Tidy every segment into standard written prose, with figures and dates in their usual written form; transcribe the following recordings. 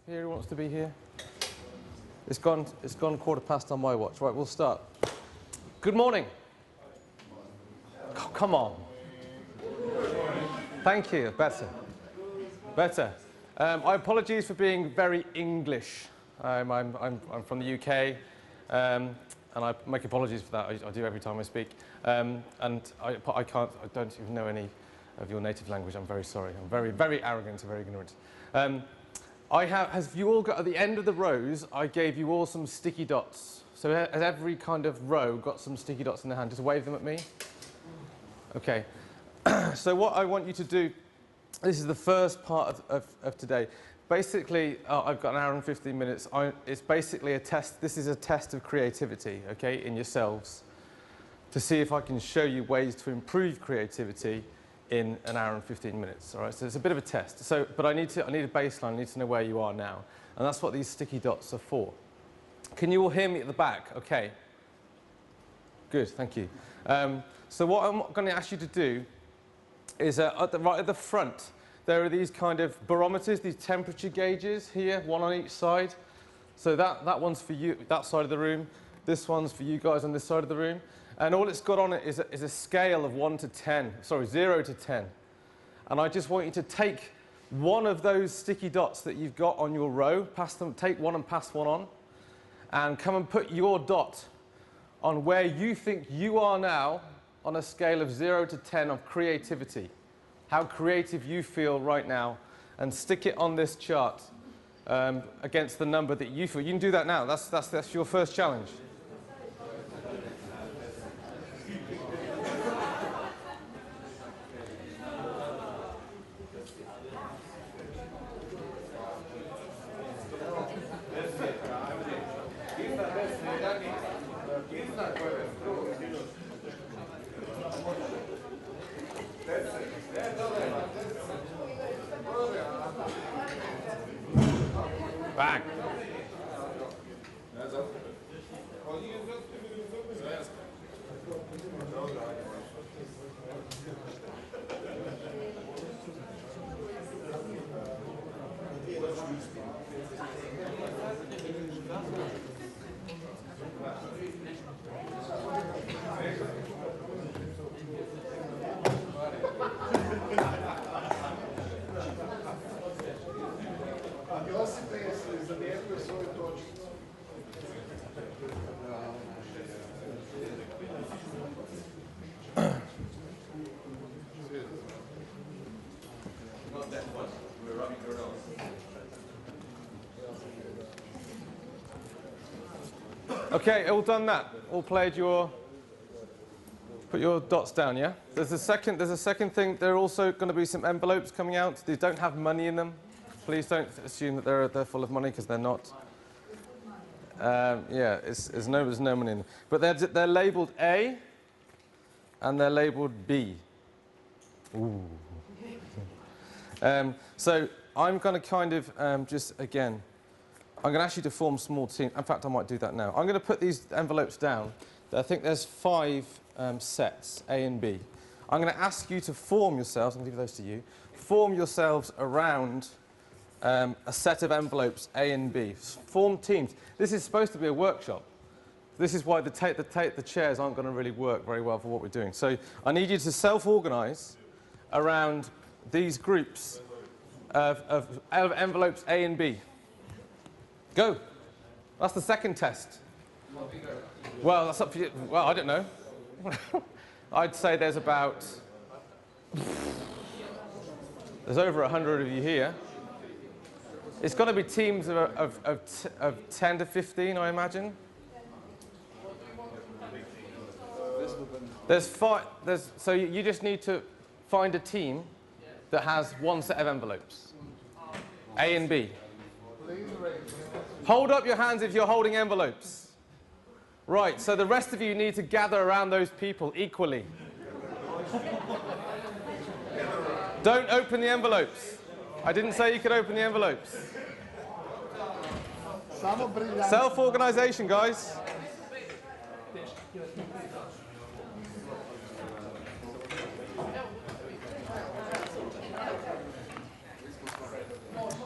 Here, who wants to be here? It's gone 1/4 on my watch. Right, we'll start. Good morning. Oh, come on. Thank you. Better. Better. I apologize for being very English. I'm from the UK, and I make apologies for that. I do every time I speak. And I don't even know any of your native language. I'm very sorry. I'm very, very arrogant and very ignorant. Have you all got, at the end of the rows, I gave you all some sticky dots. So has every kind of row got some sticky dots in their hand? Just wave them at me. Okay. So what I want you to do, this is the first part of today. Basically, I've got an hour and 15 minutes. It's basically a test. This is a test of creativity, okay, in yourselves, to see if I can show you ways to improve creativity in an hour and 15 minutes. All right, so it's a bit of a test. So, but I need a baseline. I need to know where you are now, and that's what these sticky dots are for. Can you all hear me at the back? Okay. Good, thank you. So what I'm going to ask you to do is right at the front, there are these kind of barometers, these temperature gauges here, one on each side. So that one's for you, that side of the room. This one's for you guys on this side of the room. And all it's got on it is a scale of 0 to 10. And I just want you to take one of those sticky dots that you've got on your row, take one and pass one on, and come and put your dot on where you think you are now on a scale of 0 to 10 of creativity. How creative you feel right now, and stick it on this chart against the number that you feel. You can do that now. That's your first challenge. Bang. Okay, all done that. All played your. Put your dots down, yeah? There's a second thing. There are also going to be some envelopes coming out. These don't have money in them. Please don't assume that they're full of money, because they're not. Yeah, there's no money in them. But they're labelled A, and they're labelled B. Ooh. So I'm going to kind of just, again, I'm going to ask you to form small teams. In fact, I might do that now. I'm going to put these envelopes down. I think there's 5 sets, A and B. I'm going to ask you to form yourselves, I'm going to leave those to you, form yourselves around a set of envelopes, A and B. Form teams. This is supposed to be a workshop. This is why the chairs aren't going to really work very well for what we're doing. So I need you to self-organize around these groups of envelopes A and B. Go. That's the second test. Well, that's up to you. Well, I don't know. I'd say there's over 100 of you here. It's going to be teams of 10 to 15, I imagine. So you just need to find a team that has one set of envelopes, A and B. Hold up your hands if you're holding envelopes. Right, so the rest of you need to gather around those people equally. Don't open the envelopes. I didn't say you could open the envelopes. Self-organization, guys.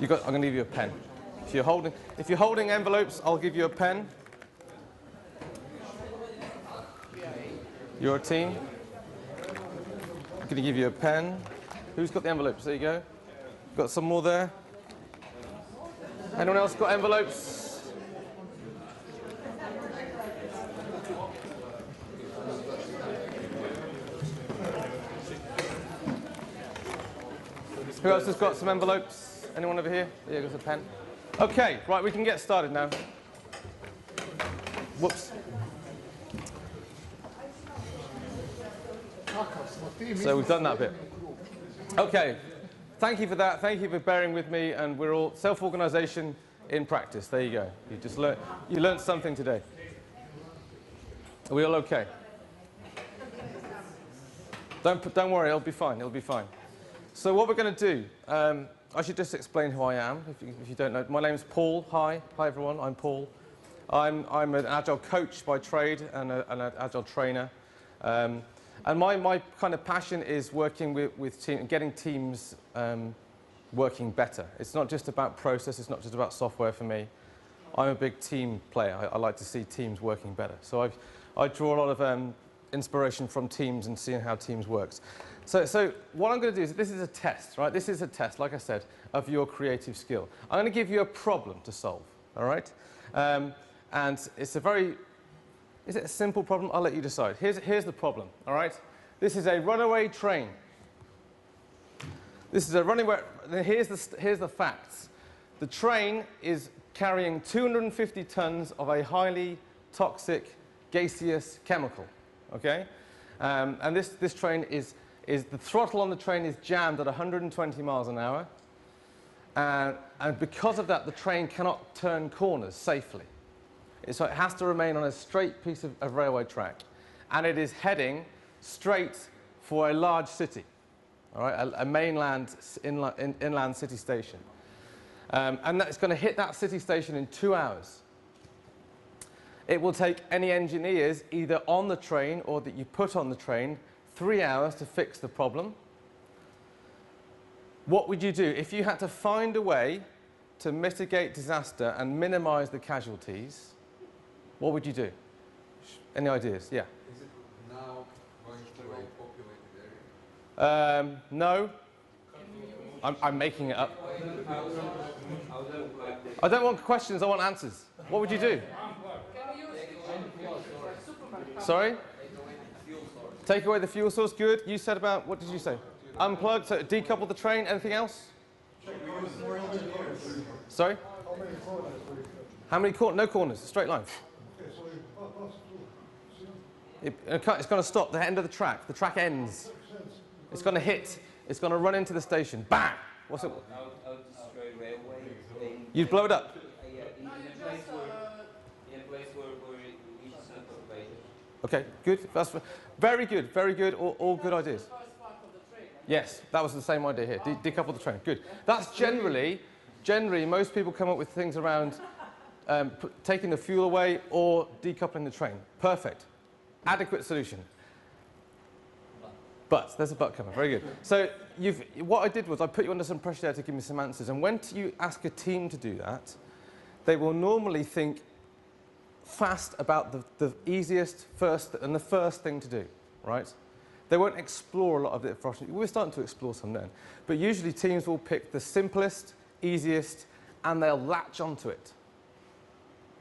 I'm going to give you a pen. If you're holding envelopes, I'll give you a pen. You're a team. I'm going to give you a pen. Who's got the envelopes? There you go. Got some more there. Anyone else got envelopes? Who else has got some envelopes? Anyone over here? Yeah, got a pen. Okay, right, we can get started now. Whoops. So we've done that bit. Okay, thank you for that. Thank you for bearing with me. And we're all self-organization in practice. There you go. You learned something today. Are we all okay? Don't worry, it'll be fine. It'll be fine. So what we're going to do, I should just explain who I am, if you don't know. My name is Paul. Hi everyone. I'm Paul. I'm an Agile coach by trade and an Agile trainer. And my kind of passion is working with getting teams working better. It's not just about process. It's not just about software for me. I'm a big team player. I like to see teams working better. So I draw a lot of inspiration from teams and seeing how teams works. So what I'm going to do is, this is a test, right? This is a test, like I said, of your creative skill. I'm going to give you a problem to solve, all right? And it's a very, is it a simple problem? I'll let you decide. Here's the problem, all right? This is a runaway train. This is a runaway, here's the facts. The train is carrying 250 tons of a highly toxic gaseous chemical, okay? And this train is the throttle on the train is jammed at 120 miles an hour. And because of that, the train cannot turn corners safely. So it has to remain on a straight piece of railway track. And it is heading straight for a large city, all right, a mainland inland city station. And that's going to hit that city station in 2 hours. It will take any engineers either on the train or that you put on the train 3 hours to fix the problem. What would you do if you had to find a way to mitigate disaster and minimize the casualties? What would you do? Any ideas? Yeah. Is it now going to a populated area? No. I'm making it up. I don't want questions, I want answers. What would you do? Sorry? Take away the fuel source, good. You said about, what did you say? Unplug, so decouple the train, anything else? Sorry? How many corners? No corners, straight lines. It's going to stop the end of the track. The track ends. It's going to hit. It's going to run into the station. Bang! What's it? I would destroy railway. You'd blow it up? Yeah, in a place where each is not occupied. Okay, good. That's very good. Very good. All good ideas. Yes, that was the same idea here. Decouple the train. Good. That's generally, most people come up with things around taking the fuel away or decoupling the train. Perfect. Adequate solution. But there's a but coming. Very good. So what I did was I put you under some pressure there to give me some answers. And when you ask a team to do that, they will normally think fast about the easiest first and the first thing to do, right? They won't explore a lot of it. We're starting to explore some then. But usually teams will pick the simplest, easiest, and they'll latch onto it,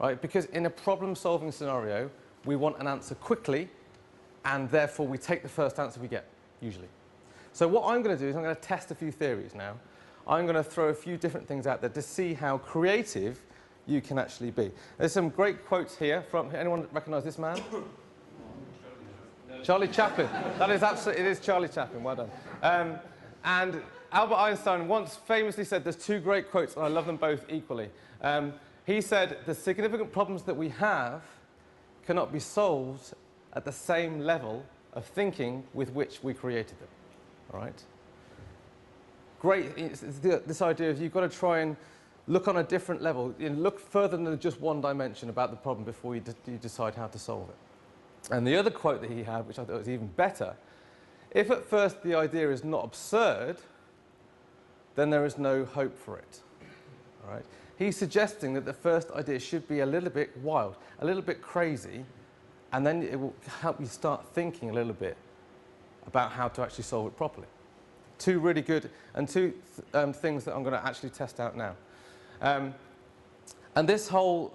right? Because in a problem-solving scenario, we want an answer quickly, and therefore we take the first answer we get, usually. So what I'm going to do is I'm going to test a few theories now. I'm going to throw a few different things out there to see how creative you can actually be. There's some great quotes here from, anyone recognize this man? Charlie Chaplin. That is absolutely, it is Charlie Chaplin, well done. And Albert Einstein once famously said, there's two great quotes, and I love them both equally. He said, the significant problems that we have cannot be solved at the same level of thinking with which we created them, all right? Great, it's this idea of you've got to try and look on a different level, look further than just one dimension about the problem before you decide how to solve it. And the other quote that he had, which I thought was even better, if at first the idea is not absurd, then there is no hope for it. All right? he's suggesting that the first idea should be a little bit wild, a little bit crazy, and then it will help you start thinking a little bit about how to actually solve it properly. Two really good, and two things that I'm going to actually test out now. And this whole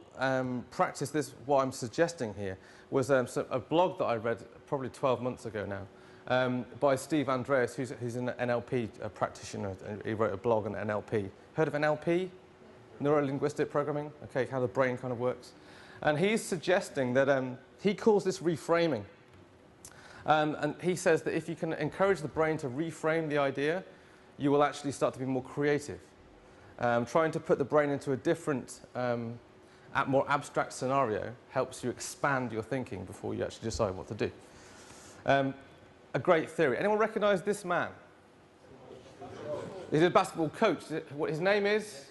practice, what I'm suggesting here, was a blog that I read probably 12 months ago now by Steve Andreas, who's an NLP practitioner. He wrote a blog on NLP. Heard of NLP? Neuro-linguistic programming? Okay, how the brain kind of works. And he's suggesting that he calls this reframing. And he says that if you can encourage the brain to reframe the idea, you will actually start to be more creative. Trying to put the brain into a different, more abstract scenario helps you expand your thinking before you actually decide what to do. A great theory. Anyone recognize this man? He's a basketball coach. What his name is?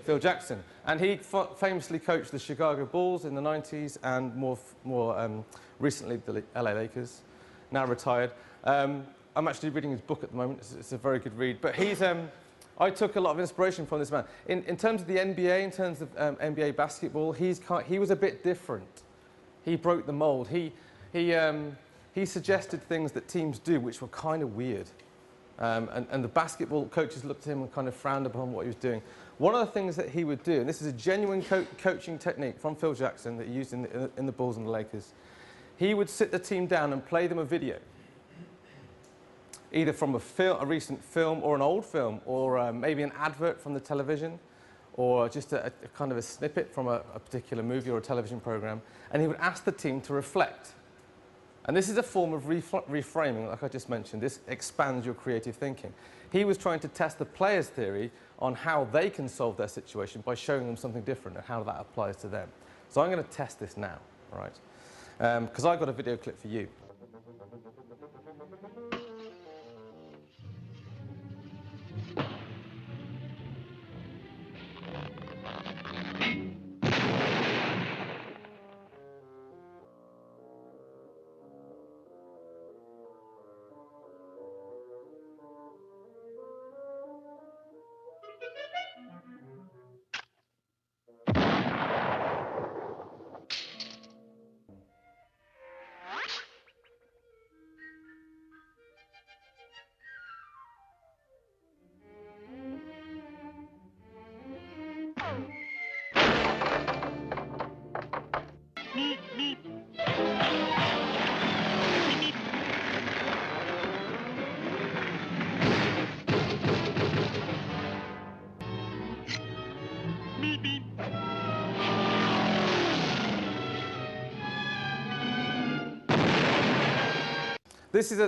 Phil Jackson. And he famously coached the Chicago Bulls in the 90s and more recently the LA Lakers, now retired. I'm actually reading his book at the moment. It's a very good read. But I took a lot of inspiration from this man. In terms of the NBA, in terms of NBA basketball, he was a bit different. He broke the mold. He suggested things that teams do which were kind of weird. And the basketball coaches looked at him and kind of frowned upon what he was doing. One of the things that he would do, and this is a genuine coaching technique from Phil Jackson that he used in the Bulls and the Lakers, he would sit the team down and play them a video, either from a recent film or an old film, or maybe an advert from the television, or just a kind of a snippet from a particular movie or a television program, and he would ask the team to reflect. And this is a form of reframing, like I just mentioned. This expands your creative thinking. He was trying to test the player's theory on how they can solve their situation by showing them something different and how that applies to them. So I'm going to test this now, all right? Because I've got a video clip for you.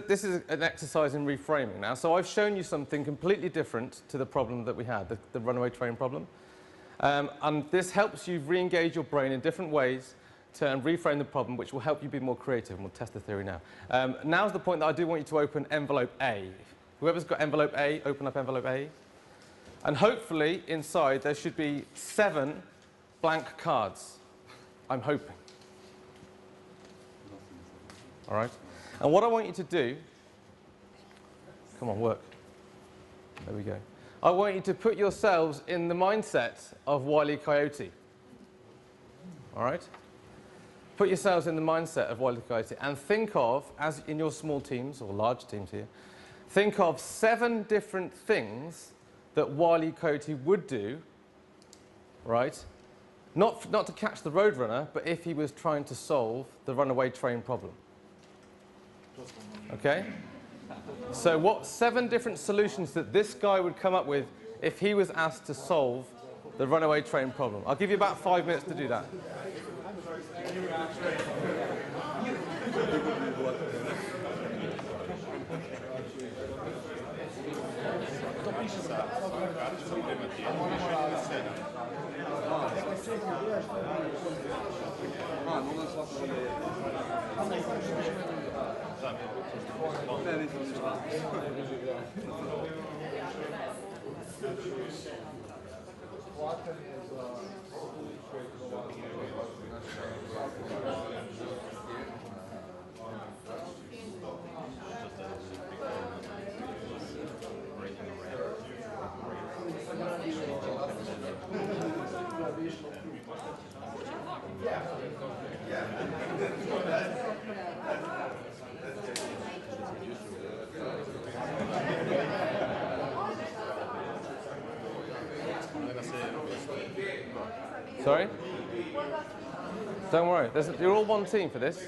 This is an exercise in reframing now. So I've shown you something completely different to the problem that we had, the runaway train problem. And this helps you re-engage your brain in different ways to reframe the problem, which will help you be more creative. And we'll test the theory now. Now's the point that I do want you to open envelope A. Whoever's got envelope A, open up envelope A. And hopefully, inside, there should be 7 blank cards. I'm hoping. All right? And what I want you to do, come on, work. There we go. I want you to put yourselves in the mindset of Wile E. Coyote. All right? Put yourselves in the mindset of Wile E. Coyote and think of, as in your small teams or large teams here, think of 7 different things that Wile E. Coyote would do, right? Not to catch the roadrunner, but if he was trying to solve the runaway train problem. Okay? So what 7 different solutions that this guy would come up with if he was asked to solve the runaway train problem? I'll give you about 5 minutes to do that. Sorry? Don't worry. You're all one team for this.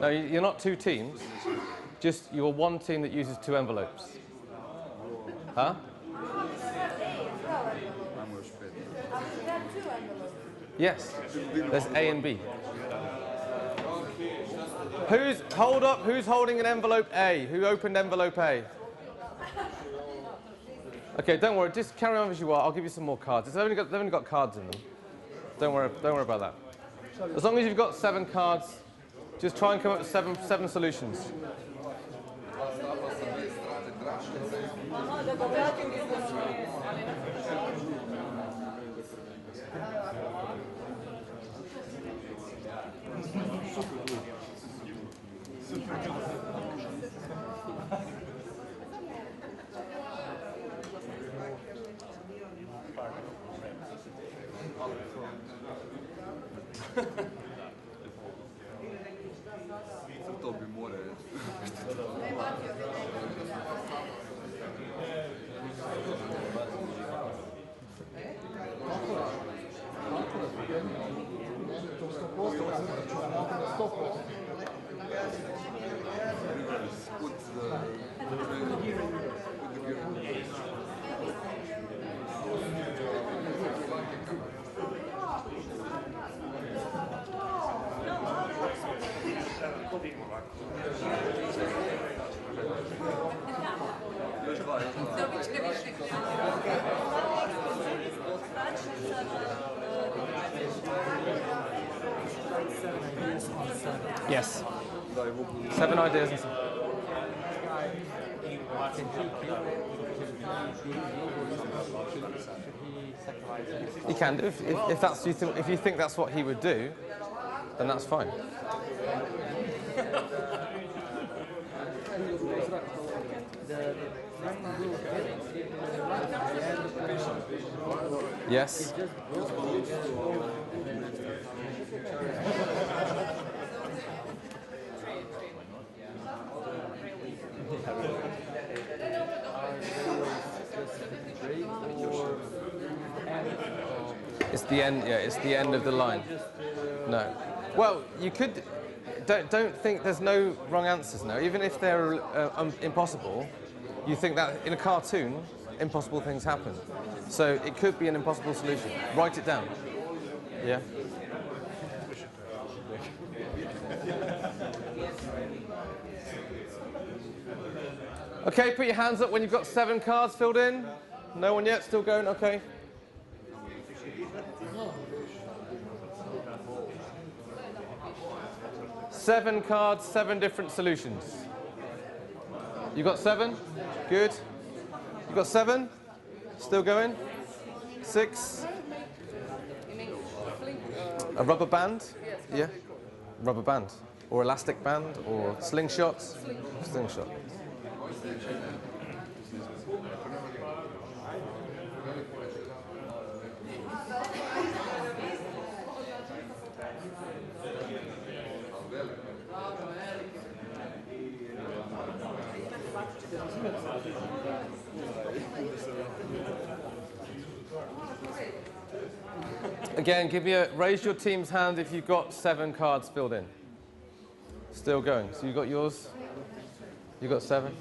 No, you're not two teams. Just you're one team that uses two envelopes. Huh? Yes. There's A and B. Hold up? Who's holding an envelope A? Who opened envelope A? Okay, don't worry. Just carry on as you are. I'll give you some more cards. They've only got cards in them. Don't worry about that. As long as you've got 7 cards, just try and come up with seven solutions. To bi more Yes. 7 ideas. You can do if you think that's what he would do, then that's fine. Yes. It's the end. Yeah, it's the end of the line. No. Well, you could. Don't think there's no wrong answers now. Even if they're impossible, you think that in a cartoon, impossible things happen. So it could be an impossible solution. Write it down. Yeah. Okay, put your hands up when you've got 7 cards filled in. No one yet? Still going? Okay. Seven cards, 7 different solutions. You got 7? Good. You got 7? Still going? 6? A rubber band? Yeah. Rubber band. Or elastic band? Or slingshot? Slingshot. Again, raise your team's hand if you've got 7 cards filled in. Still going. So you got yours? You got 7?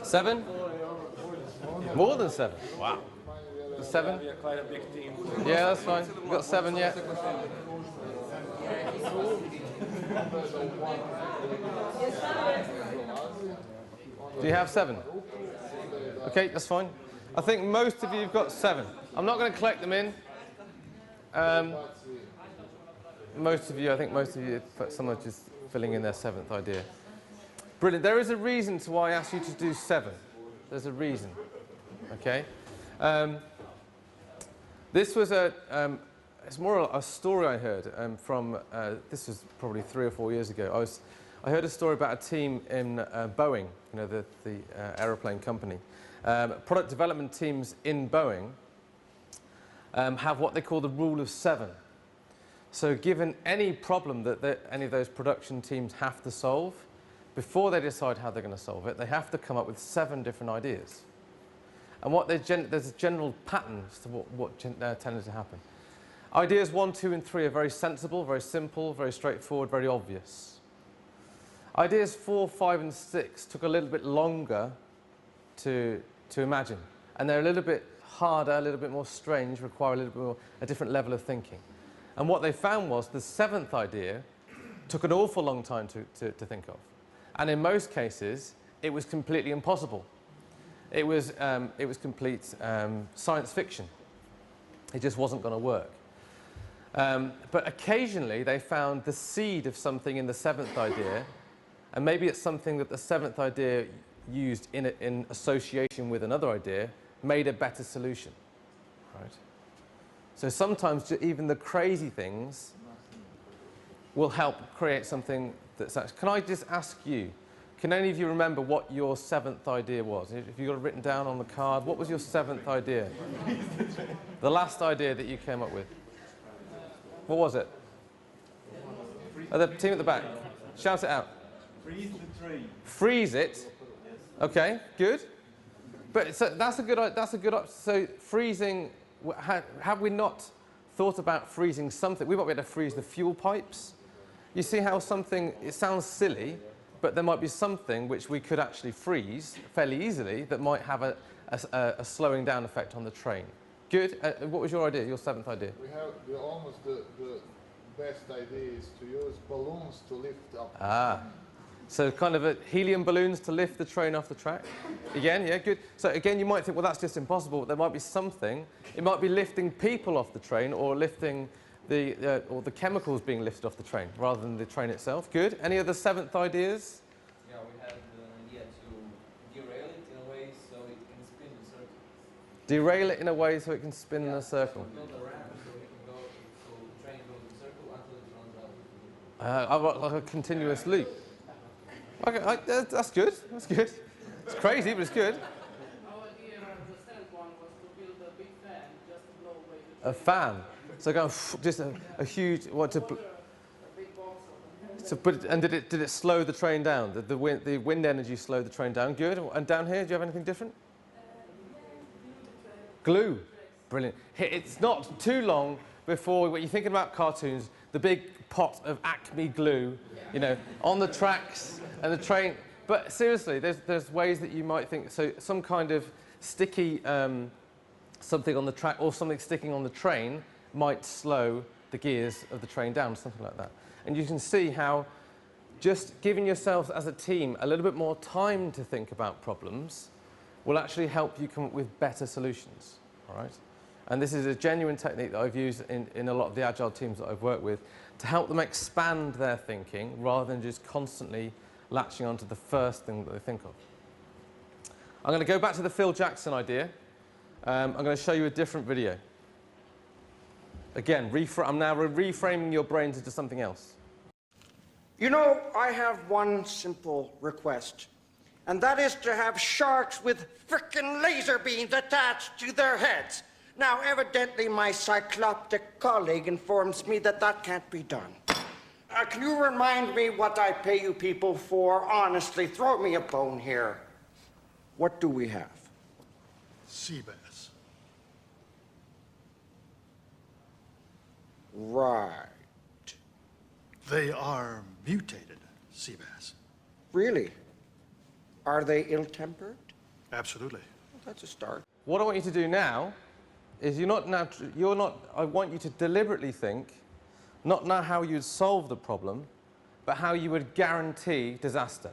Seven? More than 7. Wow. The 7? We are quite a big team. Yeah, that's fine. We've got 7 yet. Do you have 7? Okay, that's fine. I think most of you have got 7. I'm not going to collect them in. Most of you, some are just filling in their 7th idea. Brilliant. There is a reason to why I asked you to do 7. There's a reason. Okay? This was it's more a story I heard from, this was probably 3 or 4 years ago. I heard a story about a team in Boeing, you know, the aeroplane company. Product development teams in Boeing have what they call the rule of 7. So given any problem that any of those production teams have to solve, before they decide how they're going to solve it, they have to come up with 7 different ideas. And there's a general pattern as to what tended to happen. Ideas 1, 2, and 3 are very sensible, very simple, very straightforward, very obvious. Ideas 4, 5, and 6 took a little bit longer to imagine. And they're a little bit harder, a little bit more strange, require a little bit more, a different level of thinking. And what they found was the 7th idea took an awful long time to think of. And in most cases, it was completely impossible. It was complete science fiction. It just wasn't going to work. But occasionally, they found the seed of something in the 7th idea, and maybe it's something that the 7th idea used in association with another idea made a better solution. Right? So sometimes even the crazy things will help create something that's actually... Can I just ask you, can any of you remember what your 7th idea was? If you got it written down on the card, what was your 7th idea? The last idea that you came up with. What was it? Oh, the team at the back. Shout it out. Freeze the tree. Freeze it. Okay, good. But so that's a good. So freezing. Have we not thought about freezing something? We might be able to freeze the fuel pipes. You see how something, it sounds silly, but there might be something which we could actually freeze fairly easily that might have a slowing down effect on the train. Good. What was your idea, your 7th idea? We have almost the best idea is to use balloons to lift up. Ah. So kind of helium balloons to lift the train off the track. Again, yeah, good. So again, you might think, well, that's just impossible. But there might be something. It might be lifting people off the train, or lifting or the chemicals being lifted off the train, rather than the train itself. Good. Any other 7th ideas? Yeah, we had the idea to derail it in a way so it can spin in a circle. Derail it in a way so it can spin in a circle. Build a ramp so we can go, so the train goes in a circle until it runs out. Like a continuous loop. Okay, that's good. That's good. It's crazy, but it's good. Our idea, the 7th one, was to build a big fan just to blow away the A fan. So go just a huge. What to? a big box of So put it, and did it slow the train down? Did the wind energy slow the train down? Good. And down here, do you have anything different? Glue. Brilliant. It's not too long before, when you're thinking about cartoons, the big pot of Acme glue, you know, on the tracks and the train. But seriously, there's ways that you might think. So some kind of sticky something on the track, or something sticking on the train, might slow the gears of the train down, something like that. And you can see how just giving yourselves as a team a little bit more time to think about problems will actually help you come up with better solutions, all right? And this is a genuine technique that I've used in a lot of the Agile teams that I've worked with to help them expand their thinking rather than just constantly latching onto the first thing that they think of. I'm going to go back to the Phil Jackson idea. I'm going to show you a different video. Again, I'm now reframing your brains into something else. You know, I have one simple request, and that is to have sharks with frickin' laser beams attached to their heads. Now, evidently, my cycloptic colleague informs me that that can't be done. Can you remind me what I pay you people for? Honestly, throw me a bone here. What do we have? Sea bass. Right. They are mutated sea bass. Really? Are they ill-tempered? Absolutely. Well, that's a start. What I want you to do now is I want you to deliberately think, not now how you'd solve the problem, but how you would guarantee disaster,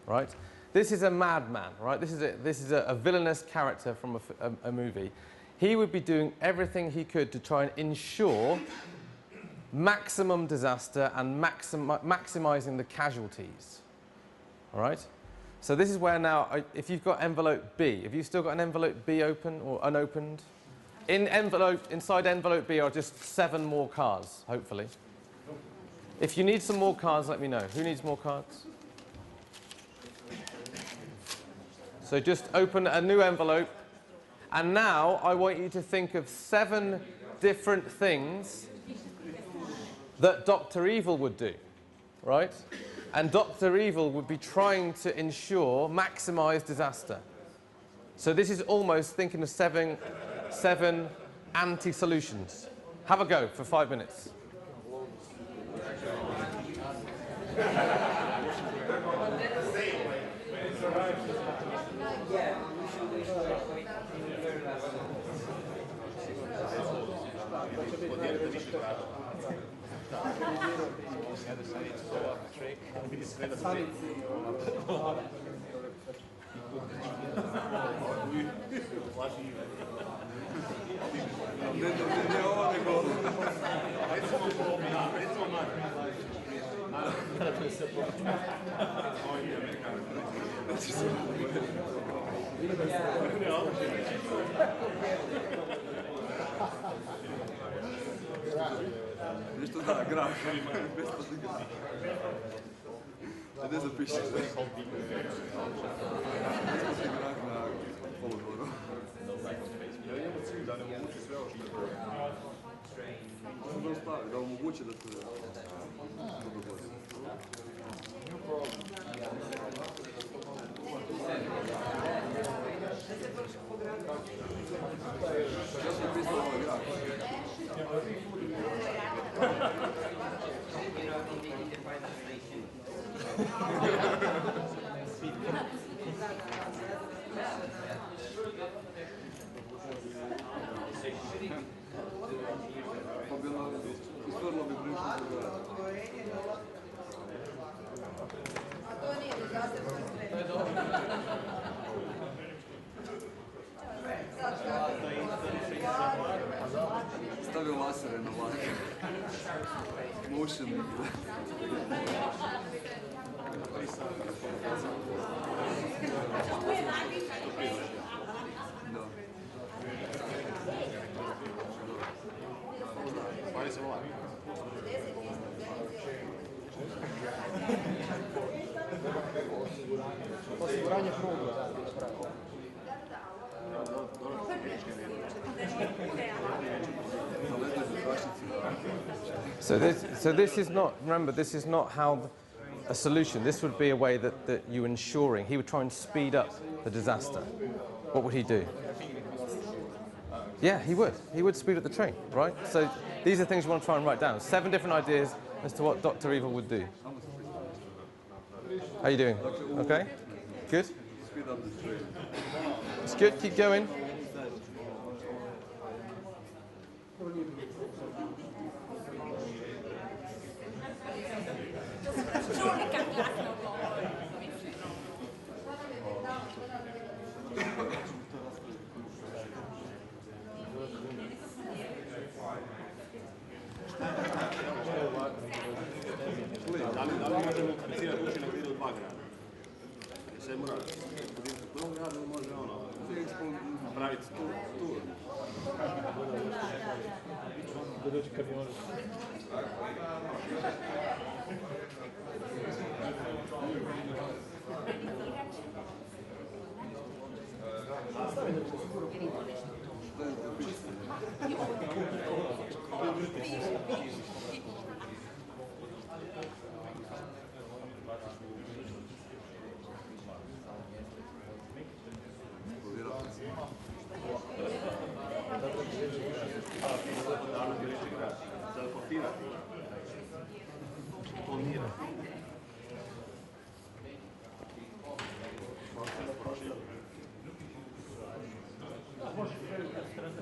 right? This is a madman, right? This is a villainous character from a movie. He would be doing everything he could to try and ensure maximum disaster and maximizing the casualties, all right? So this is where now, if you've got envelope B, have you still got an envelope B open or unopened? Inside envelope B are just 7 more cards, hopefully. If you need some more cards, let me know. Who needs more cards? So just open a new envelope. And now I want you to think of 7 different things that Dr. Evil would do, right? And Dr. Evil would be trying to ensure maximize disaster. So this is almost thinking of 7 anti-solutions. Have a go for 5 minutes. Nešto da, grah. Besplatni grah. Ne zapiši se. Besplatni grah na polugoru. Ja imamo cilj da ne omogući sve ovo što je. Možemo da ostavi, da omogući da se dogodi. Ja sam pisao ovaj grah. Istorno bi prišlo stavio lasere na vlak. Motion. Osiguranje pruga. So this is not, remember, this is not how a solution. This would be a way that you're ensuring. He would try and speed up the disaster. What would he do? Yeah, he would. He would speed up the train, right? So these are things you want to try and write down. 7 different ideas as to what Dr. Evil would do. How are you doing? Okay? Good? Speed up the train. It's good. Keep going.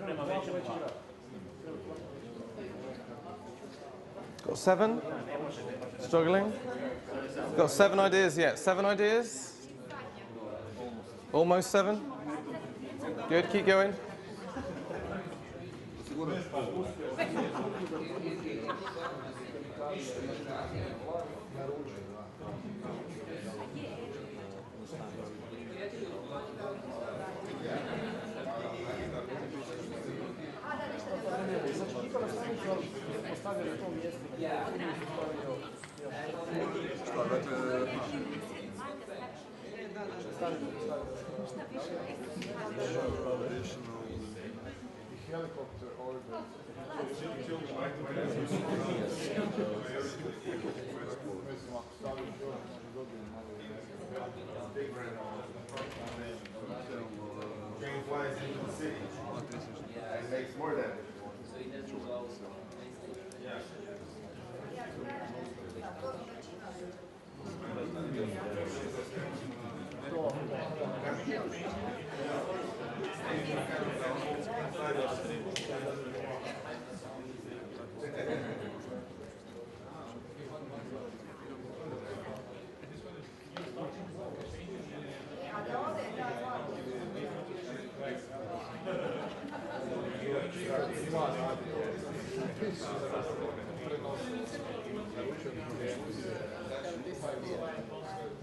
Prema 7? Struggling? Got 7 ideas yet? 7 ideas? Almost 7? Good, keep going. Helicopter orbit. Train flies into the city. It makes more than.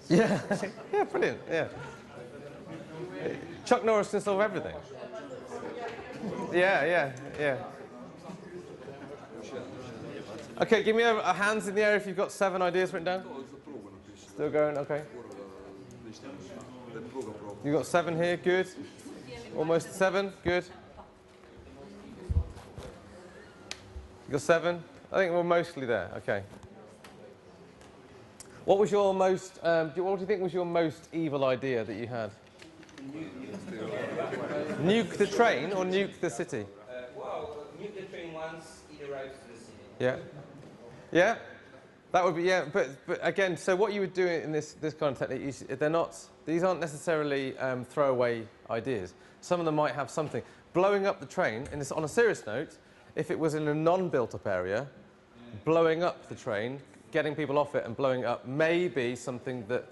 Yeah, yeah, brilliant, yeah. Chuck Norris can solve everything. Yeah. Okay, give me a hands in the air if you've got 7 ideas written down. Still going, okay. You've got 7 here, good. Almost 7, good. You got 7? I think we're mostly there, okay. What was your most, what do you think was your most evil idea that you had? Nuke the train or nuke the city? Well, nuke the train once it arrives to the city. Yeah. Yeah? That would be, yeah, but again, so what you would do in this kind of technique is these aren't necessarily throwaway ideas. Some of them might have something. Blowing up the train, on a serious note, if it was in a non-built up area, blowing up the train, getting people off it and blowing it up may be something that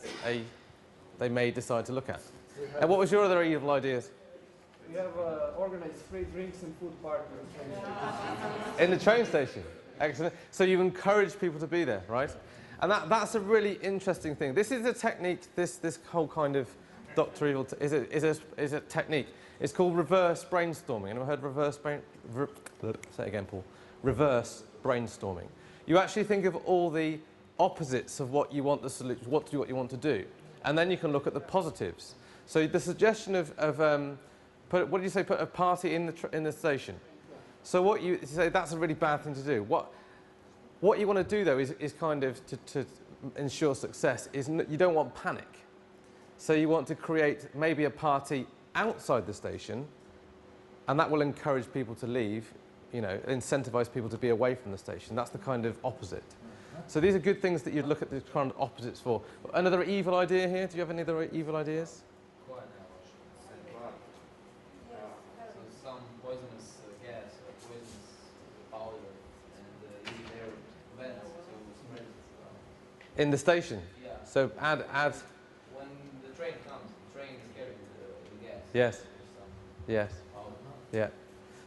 they may decide to look at. And what was your other evil ideas? We have organized free drinks and food party In the train station. Excellent. So you encourage people to be there, right? And that's a really interesting thing. This is a technique, this whole kind of Dr. Evil is a technique. It's called reverse brainstorming. Anyone heard of say it again, Paul. Reverse brainstorming. You actually think of all the opposites of what you want the solution, what you want to do, and then you can look at the positives. So the suggestion of what did you say? Put a party in the station. So what you say, that's a really bad thing to do. What you want to do though is kind of to ensure success is you don't want panic. So you want to create maybe a party outside the station, and that will encourage people to leave. You know, incentivize people to be away from the station. That's the kind of opposite. So these are good things that you'd look at the kind of opposites for. Another evil idea here? Do you have any other evil ideas? So some poisonous gas or poisonous powder and using their vents to spread it. In the station? Yeah. So add. When the train comes, the train is carrying the gas. Yes. There's some Yes. powder. Yeah.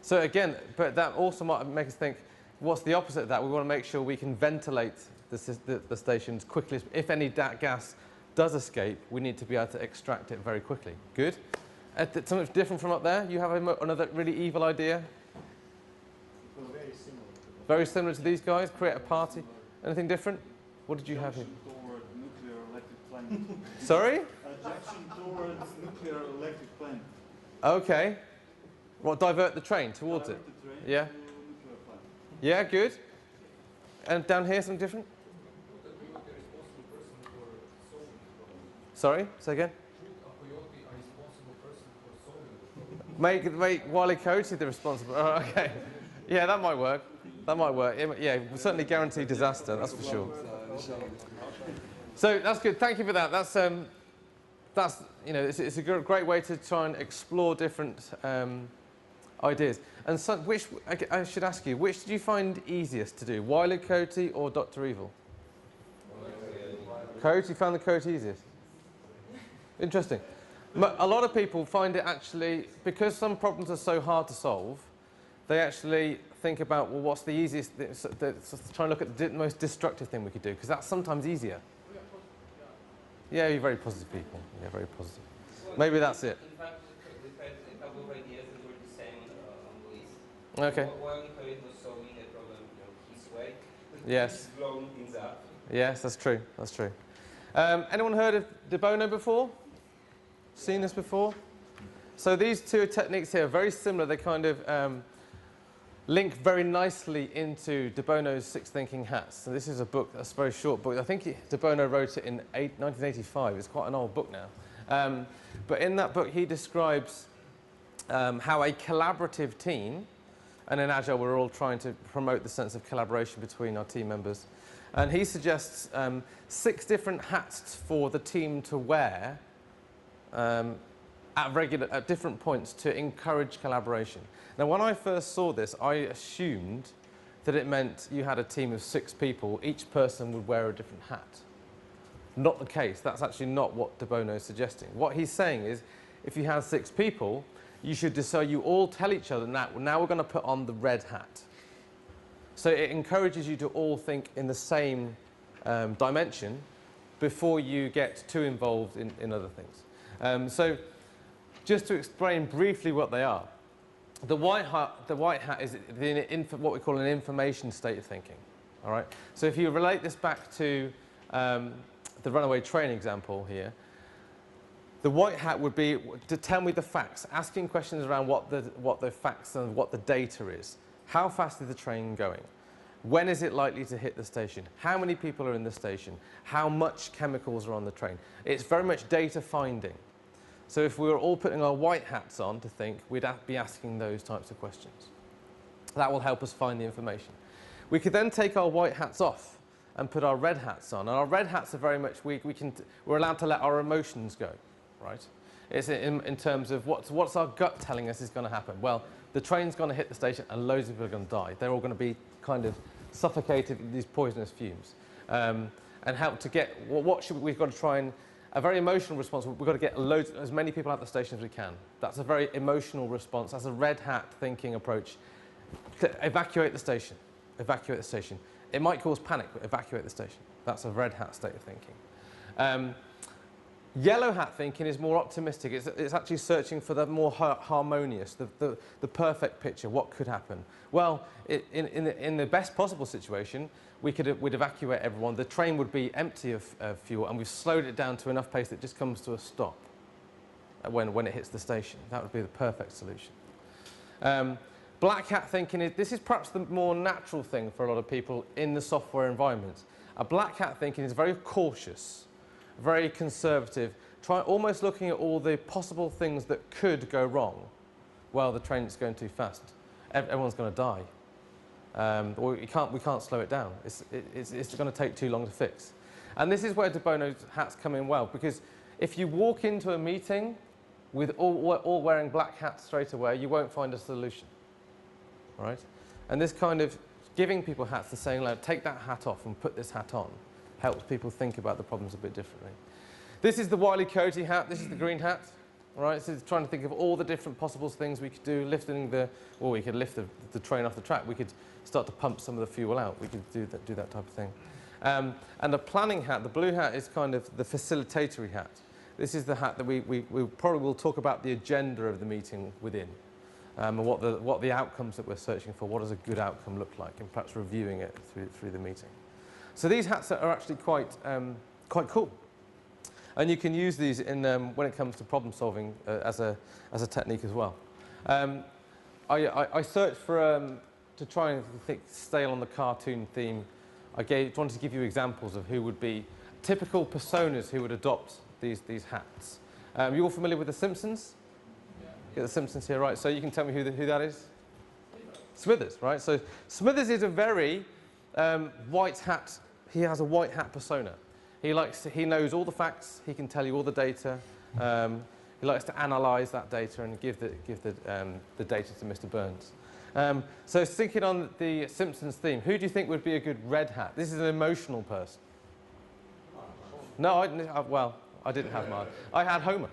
So again, but that also might make us think, what's the opposite of that? We want to make sure we can ventilate the stations quickly. If any gas does escape, we need to be able to extract it very quickly. Good. Something different from up there? You have another really evil idea? Very similar. Very similar to these guys? Create a party? Anything different? What did you have here? Toward nuclear electric plant. Sorry? Ejection towards nuclear electric plant. Okay. What, divert the train towards it? The train Yeah. to nuclear plant. Yeah, good. And down here, something different? Sorry, say again? Make Wile E. Coyote the responsible. Oh, okay. Yeah, that might work. That might work. Yeah, we'll certainly guarantee disaster, that's for sure. So that's good. Thank you for that. That's you know, it's a great way to try and explore different ideas. And so, I should ask you, which did you find easiest to do, Wile E. Coyote or Dr. Evil? Coyote, you found the Coyote easiest? Interesting. A lot of people find it actually, because some problems are so hard to solve, they actually think about, well, what's the easiest, try and look at the most destructive thing we could do, because that's sometimes easier. Yeah, you're very positive people. Yeah, very positive. Maybe that's it. In fact, we've had a couple of ideas that were the same on the list. Okay. While Nicolette was solving a problem his way, yes. He's blowing things up. Yes, that's true. That's true. Anyone heard of de Bono before? Seen this before? So these two techniques here are very similar. They kind of link very nicely into de Bono's Six Thinking Hats. So this is a book, that's a very short book. I think de Bono wrote it in 1985. It's quite an old book now. But in that book, he describes how a collaborative team, and in Agile, we're all trying to promote the sense of collaboration between our team members. And he suggests 6 different hats for the team to wear at different points to encourage collaboration. Now, when I first saw this, I assumed that it meant you had a team of 6 people, each person would wear a different hat. Not the case. That's actually not what de Bono is suggesting. What he's saying is, if you have 6 people, you should decide, you all tell each other, now we're going to put on the red hat. So it encourages you to all think in the same dimension before you get too involved in other things. So just to explain briefly what they are, the white hat is what we call an information state of thinking. All right. So if you relate this back to the runaway train example here, the white hat would be to tell me the facts, asking questions around what the facts and what the data is. How fast is the train going? When is it likely to hit the station? How many people are in the station? How much chemicals are on the train? It's very much data finding. So if we were all putting our white hats on to think, we'd be asking those types of questions. That will help us find the information. We could then take our white hats off and put our red hats on. And our red hats are very much, we're allowed to let our emotions go, right? It's in terms of what's our gut telling us is going to happen. Well, the train's going to hit the station and loads of people are going to die. They're all going to be kind of suffocated with these poisonous fumes. And help to get, we've got to try and, a very emotional response, we've got to get as many people out of the station as we can. That's a very emotional response. That's a red hat thinking approach. Evacuate the station. Evacuate the station. It might cause panic, but evacuate the station. That's a red hat state of thinking. Yellow hat thinking is more optimistic. It's actually searching for the more harmonious, the perfect picture. What could happen? Well, in the best possible situation, we'd evacuate everyone. The train would be empty of fuel, and we've slowed it down to enough pace that it just comes to a stop when it hits the station. That would be the perfect solution. Black hat thinking this is perhaps the more natural thing for a lot of people in the software environment. A black hat thinking is very cautious, very conservative, almost looking at all the possible things that could go wrong. Well, the train's going too fast. Everyone's going to die. Or we can't slow it down. It's going to take too long to fix. And this is where de Bono's hats come in well, because if you walk into a meeting with all wearing black hats straight away, you won't find a solution. Right? And this kind of giving people hats and saying, like, take that hat off and put this hat on, helps people think about the problems a bit differently. This is the Wile E. Coyote hat. This is the green hat. Right? So it's trying to think of all the different possible things we could do, we could lift the train off the track. We could start to pump some of the fuel out. We could do that type of thing. And the planning hat, the blue hat, is kind of the facilitatory hat. This is the hat that we probably will talk about the agenda of the meeting within, and what the outcomes that we're searching for. What does a good outcome look like, and perhaps reviewing it through the meeting. So these hats are actually quite cool. And you can use these when it comes to problem solving as a technique as well. I searched for, to try and stay on the cartoon theme, wanted to give you examples of who would be typical personas who would adopt these hats. You all familiar with The Simpsons? Yeah. Get The Simpsons here, right? So you can tell me who that is? Smithers, right? So Smithers is a very white hat. He has a white hat persona. He knows all the facts. He can tell you all the data. He likes to analyse that data and give the data to Mr. Burns. So thinking on the Simpsons theme, who do you think would be a good red hat? This is an emotional person. No, I didn't have Marge. I had Homer,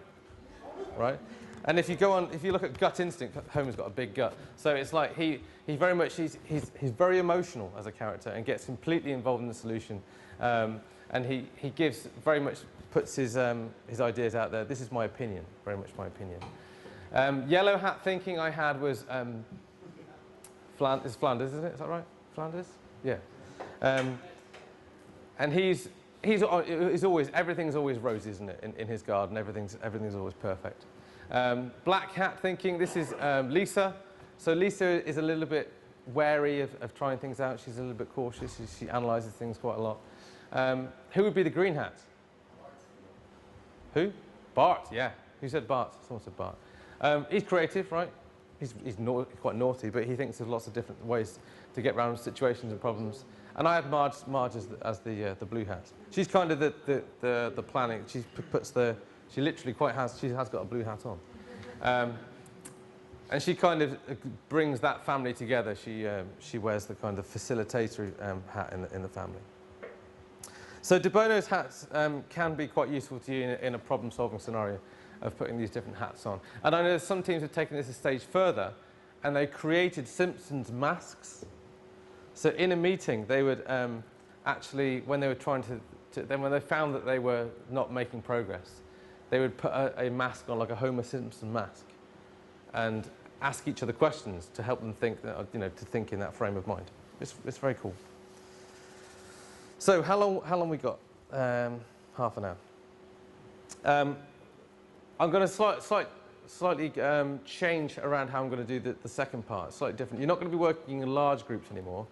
right? And if you look at gut instinct, Homer's got a big gut. So it's like he's very emotional as a character and gets completely involved in the solution. And he gives very much, puts his ideas out there. This is my opinion, very much my opinion. Yellow hat thinking I had was Flanders, isn't it? Is that right? Flanders? Yeah. And he's always, everything's always rosy, isn't it? In his garden, everything's always perfect. Black hat thinking, this is Lisa. So Lisa is a little bit wary of trying things out. She's a little bit cautious. She analyses things quite a lot. Who would be the green hat? Who? Bart, yeah. Who said Bart? Someone said Bart. He's creative, right? He's quite naughty, but he thinks there's lots of different ways to get around situations and problems. And I had Marge as the blue hat. She's kind of the planning. She literally she has got a blue hat on. And she kind of brings that family together. She wears the kind of facilitator hat in the family. So De Bono's hats can be quite useful to you in a problem-solving scenario of putting these different hats on. And I know some teams have taken this a stage further, and they created Simpsons masks. So in a meeting, they would actually, when they were trying then when they found that they were not making progress, they would put a mask on, like a Homer Simpson mask, and ask each other questions to help them think, to think in that frame of mind. It's very cool. So how long we got? Half an hour. I'm going to slightly change around how I'm going to do the second part. Slightly different. You're not going to be working in large groups anymore.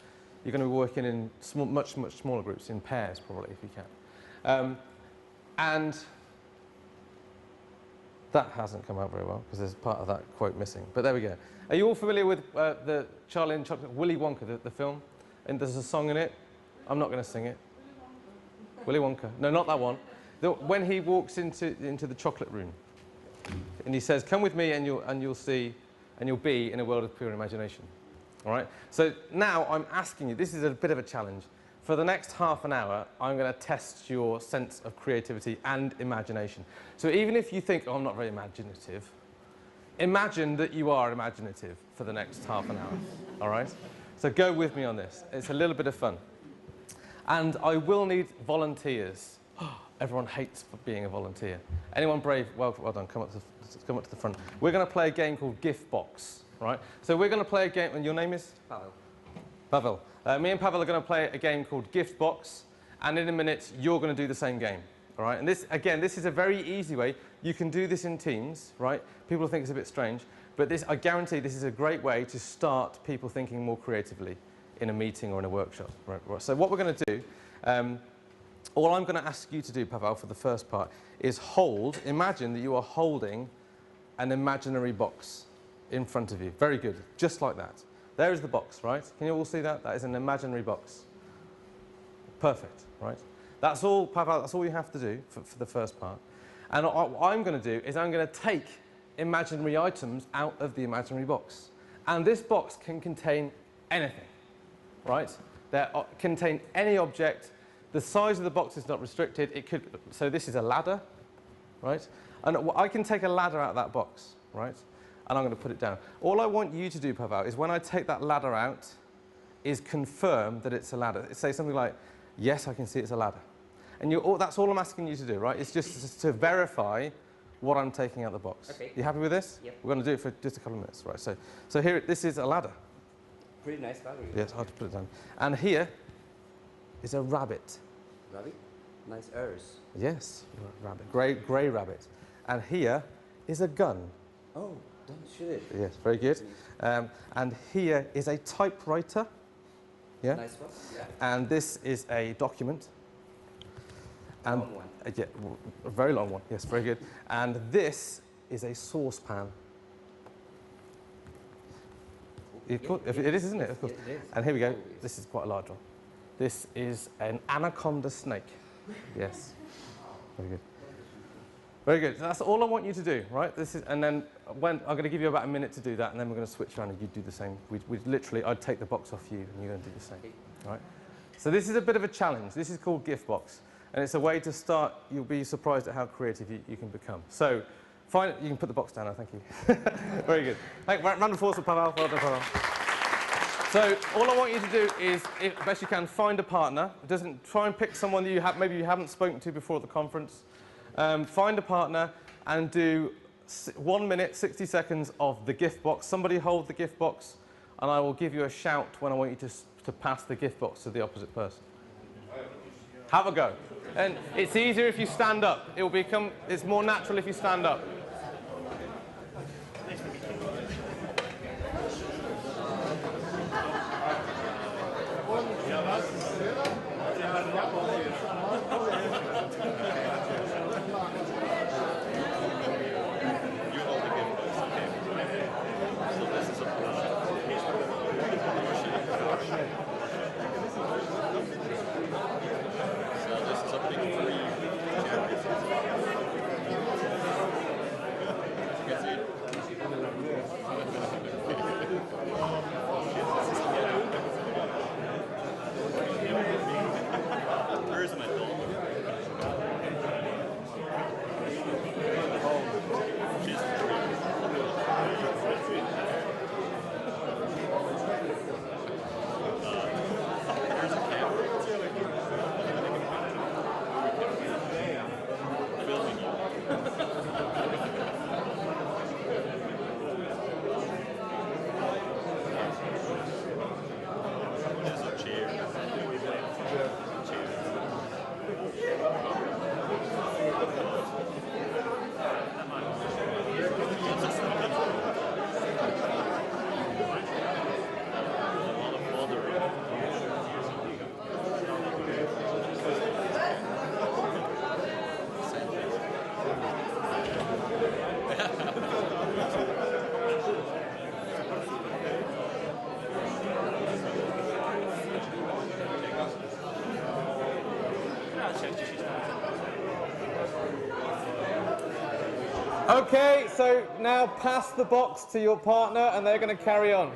You're going to be working in much smaller groups, in pairs probably, if you can. And that hasn't come out very well because there's part of that quote missing. But there we go. Are you all familiar with the Charlie and Chocolate, Willy Wonka, the film? And there's a song in it. I'm not going to sing it. Willy Wonka. No, not that one. When he walks into the chocolate room, and he says, "Come with me, and you'll see, and you'll be in a world of pure imagination." All right. So now I'm asking you. This is a bit of a challenge. For the next half an hour, I'm going to test your sense of creativity and imagination. So even if you think, "Oh, I'm not very imaginative," imagine that you are imaginative for the next half an hour. All right. So go with me on this. It's a little bit of fun. And I will need volunteers. Everyone hates being a volunteer. Anyone brave? Well done. Come up to the front. We're going to play a game called Gift Box, right? So we're going to play a game, and your name is? Pavel. Pavel. Me and Pavel are going to play a game called Gift Box, and in a minute you're going to do the same game, all right? And this is a very easy way. You can do this in teams, right? People think it's a bit strange, but I guarantee this is a great way to start people thinking more creatively in a meeting or in a workshop. Right. So what we're going to do, all I'm going to ask you to do, Pavel, for the first part, is imagine that you are holding an imaginary box in front of you. Very good, just like that. There is the box, right? Can you all see that? That is an imaginary box. Perfect, right? That's all, Pavel, that's all you have to do for the first part. And what I'm going to do is I'm going to take imaginary items out of the imaginary box. And this box can contain anything. Right? Contain any object. The size of the box is not restricted. So this is a ladder, right? And I can take a ladder out of that box, right? And I'm going to put it down. All I want you to do, Pavel, is when I take that ladder out, is confirm that it's a ladder. Say something like, "Yes, I can see it's a ladder." And that's all I'm asking you to do, right? It's just to verify what I'm taking out of the box. Okay. You happy with this? Yep. We're going to do it for just a couple of minutes, right? So here, this is a ladder. Pretty nice battery. Yes, I'll just put it down. And here is a rabbit. Rabbit? Nice ears. Yes, rabbit. Grey rabbit. And here is a gun. Oh, don't shoot it. Yes, very good. And here is a typewriter. Yeah. Nice one. Yeah. And this is a document. And long one. Yeah, a very long one. Yes, very good. And this is a saucepan. It is, isn't it? Of course. Yes, it is. And here we go. Oh, yes. This is quite a large one. This is an anaconda snake. Yes. Very good. Very good. So that's all I want you to do, right? And then I'm going to give you about a minute to do that, and then we're going to switch around and you do the same. I'd take the box off you, and you're going to do the same, right? So this is a bit of a challenge. This is called Gift Box, and it's a way to start. You'll be surprised at how creative you can become. So you can put the box down now. Thank you. Very good. Round of applause for Pavel. Well done, Pavel. So all I want you to do is, if best you can, find a partner. Try and pick someone that maybe you haven't spoken to before at the conference. Find a partner and do 1 minute, 60 seconds of the gift box. Somebody hold the gift box, and I will give you a shout when I want you to pass the gift box to the opposite person. Have a go. And it's easier if you stand up. It's more natural if you stand up. Okay, so now pass the box to your partner, and they're going to carry on.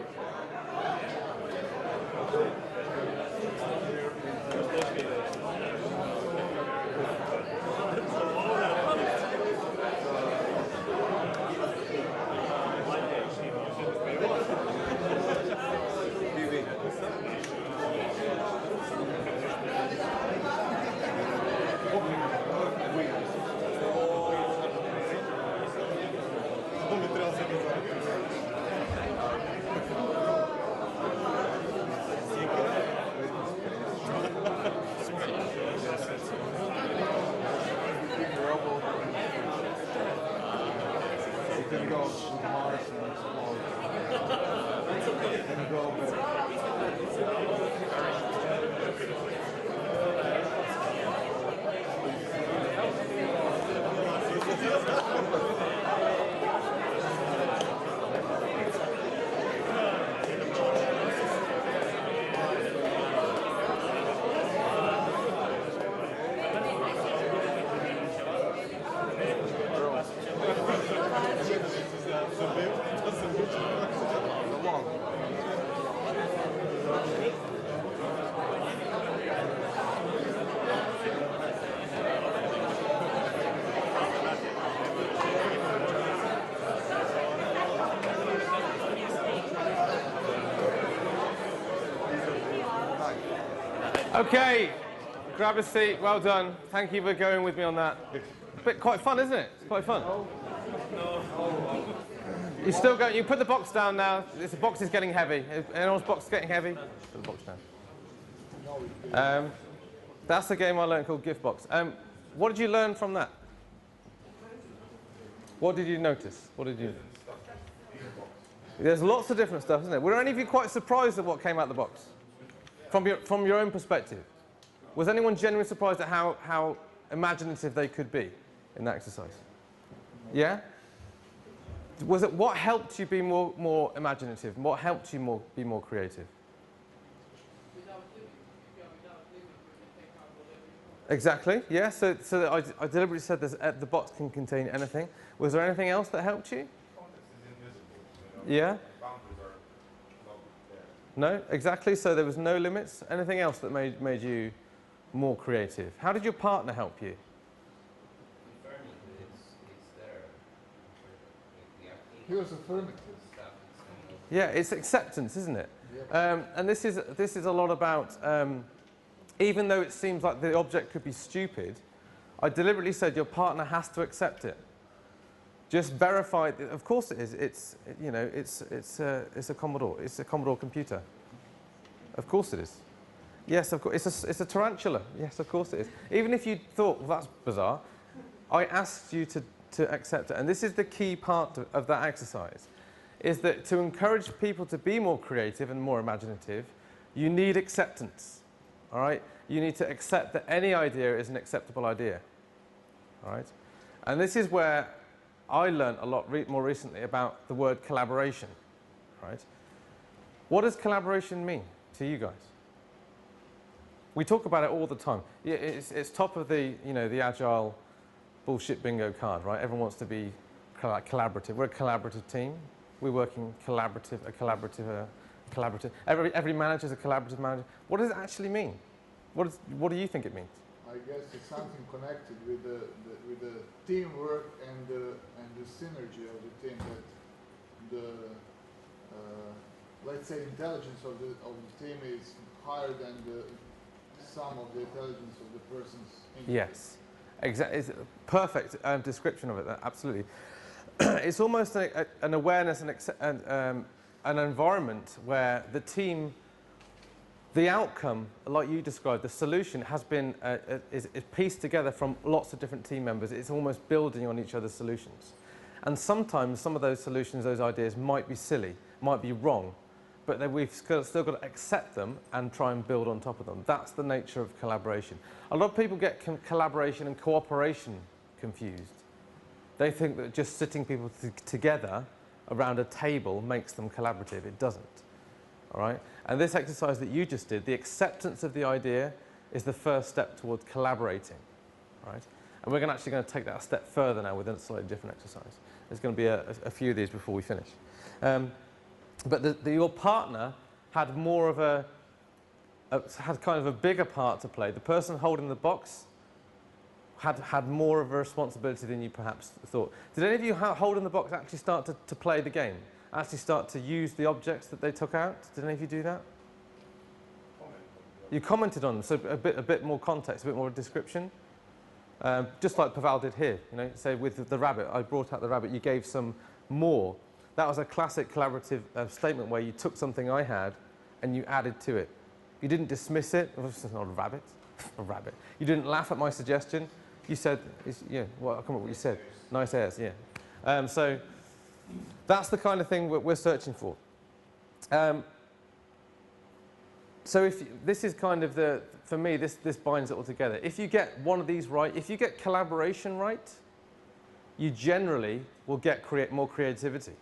Okay, grab a seat. Well done. Thank you for going with me on that. Quite fun, isn't it? It's quite fun. You still go. You put the box down now. The box is getting heavy. Anyone's box is getting heavy? Put the box down. That's a game I learned called Gift Box. What did you learn from that? What did you notice? What did you? There's lots of different stuff, isn't there? Were any of you quite surprised at what came out the box? From your own perspective, was anyone genuinely surprised at how imaginative they could be in that exercise? Yeah? Was it what helped you be more imaginative? What helped you be more creative? Without limit, if you are without limit, you can take out whatever you want. Exactly, yeah. So I deliberately said this, the box can contain anything. Was there anything else that helped you? Yeah? No, exactly. So there was no limits. Anything else that made you more creative? How did your partner help you? Confirming that it's there. He was affirmative. Yeah, it's acceptance, isn't it? Yeah. And this is a lot about, even though it seems like the object could be stupid, I deliberately said your partner has to accept it. Just verify. Of course it is. It's a Commodore. It's a Commodore computer. Of course it is. Yes, of course. It's a tarantula. Yes, of course it is. Even if you thought, well, that's bizarre, I asked you to accept it. And this is the key part of that exercise, is that to encourage people to be more creative and more imaginative, you need acceptance. All right? You need to accept that any idea is an acceptable idea. All right? And this is where I learned a lot more recently about the word collaboration. Right? What does collaboration mean to you guys? We talk about it all the time. Yeah, it's top of the the Agile bullshit bingo card, right? Everyone wants to be collaborative. We're a collaborative team. We're working collaborative. Every manager is a collaborative manager. What does it actually mean? What do you think it means? I guess it's something connected with the teamwork and the synergy of the team. That the let's say intelligence of the team is higher than the sum of the intelligence of the persons. Yes, exactly. It's a perfect description of it. Absolutely. It's almost an awareness and an environment where the team, the outcome, like you described, the solution has been is pieced together from lots of different team members. It's almost building on each other's solutions. And sometimes some of those solutions, those ideas might be silly, might be wrong, but then we've still got to accept them and try and build on top of them. That's the nature of collaboration. A lot of people get collaboration and cooperation confused. They think that just sitting people together around a table makes them collaborative. It doesn't. All right? And this exercise that you just did, the acceptance of the idea, is the first step towards collaborating. All right? And we're actually going to take that a step further now with a slightly different exercise. There's going to be a few of these before we finish. But your partner had more of had kind of a bigger part to play. The person holding the box had more of a responsibility than you perhaps thought. Did any of you holding the box actually start to play the game? Actually start to use the objects that they took out? Did any of you do that? You commented on them, so a bit more context, a bit more description. Just like Pavel did here, say with the rabbit, I brought out the rabbit, you gave some more. That was a classic collaborative statement where you took something I had and you added to it. You didn't dismiss it. Oh, this is not a rabbit. A rabbit. You didn't laugh at my suggestion. You said, well, I can't remember what you said. Nice airs, yeah. So that's the kind of thing we're searching for. So this is kind of for me, this binds it all together. If you get one of these right, if you get collaboration right, you generally will get more creativity.